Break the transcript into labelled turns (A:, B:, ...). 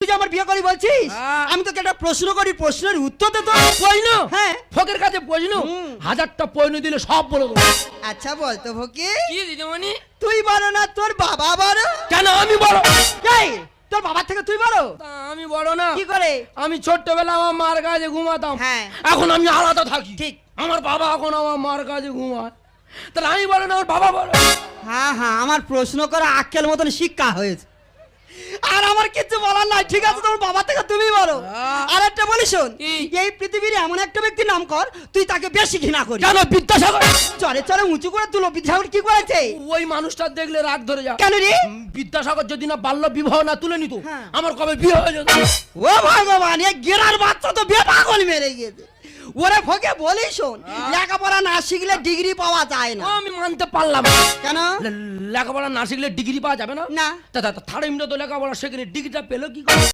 A: তুই যে আমার বিয়ে করি বলছিস, আমি তোকে একটা প্রশ্ন করি, প্রশ্নের উত্তর দে তো।
B: প্রশ্ন?
A: হ্যাঁ।
B: ফকের কাছে প্রশ্ন? 1000টা প্রশ্ন দিলে সব বলে দেবো।
A: আচ্ছা বল তো ফকি,
B: কি দিদিমণি?
A: তুই বড় না তোর বাবা বড়?
B: কেন আমি বড়?
A: এই তোর বাবার থেকে তুই বড়?
B: তা আমি বড় না?
A: কি করে?
B: আমি ছোট্টবেলা আমার মার কাছে ঘুমাতাম,
A: হ্যাঁ।
B: এখন আমি আলাদা থাকি।
A: ঠিক।
B: আমার বাবা এখন আমার মার কাছে ঘুমায়, তাহলে আমি বড় না আমার বাবা বড়?
A: হ্যাঁ হ্যাঁ, আমার প্রশ্ন করা আক্কেল মতন শিক্ষা হয়েছে, আর আমার কিছু বলার নাই। ঠিক আছে, তোর বাবা থেকে তুমি বলো। আর একটা বলি শোন,
B: কি?
A: এই পৃথিবীর এমন একটা ব্যক্তির নাম কর তুই তাকে বেশি ঘৃণা করিস।
B: কেন? বিদ্যাসাগর।
A: চরে চরে উঁচু করে তুলো। বিদ্যাসাগর কি করেছে?
B: ওই মানুষটা দেখলে রাগ ধরে যা।
A: কেন রে?
B: বিদ্যাসাগর যদি না বাল্য বিবাহ না তুলে নিত,
A: হ্যাঁ।
B: আমার কবে বিয়ে হয়ে যেত।
A: ও ভগবান, এই গেরার বাচ্চা তো বেপাগল মেরে গেছে। ওরে ফকে বলি শোন, লেখাপড়া না শিখলে ডিগ্রি পাওয়া যায় না।
B: আমি মানতে পারলাম না।
A: কেন?
B: লেখাপড়া না শিখলে ডিগ্রি পাওয়া যাবে না?
A: না।
B: তা থার্ড এমনি তো লেখাপড়া সেখানে ডিগ্রিটা পেলো কি করে?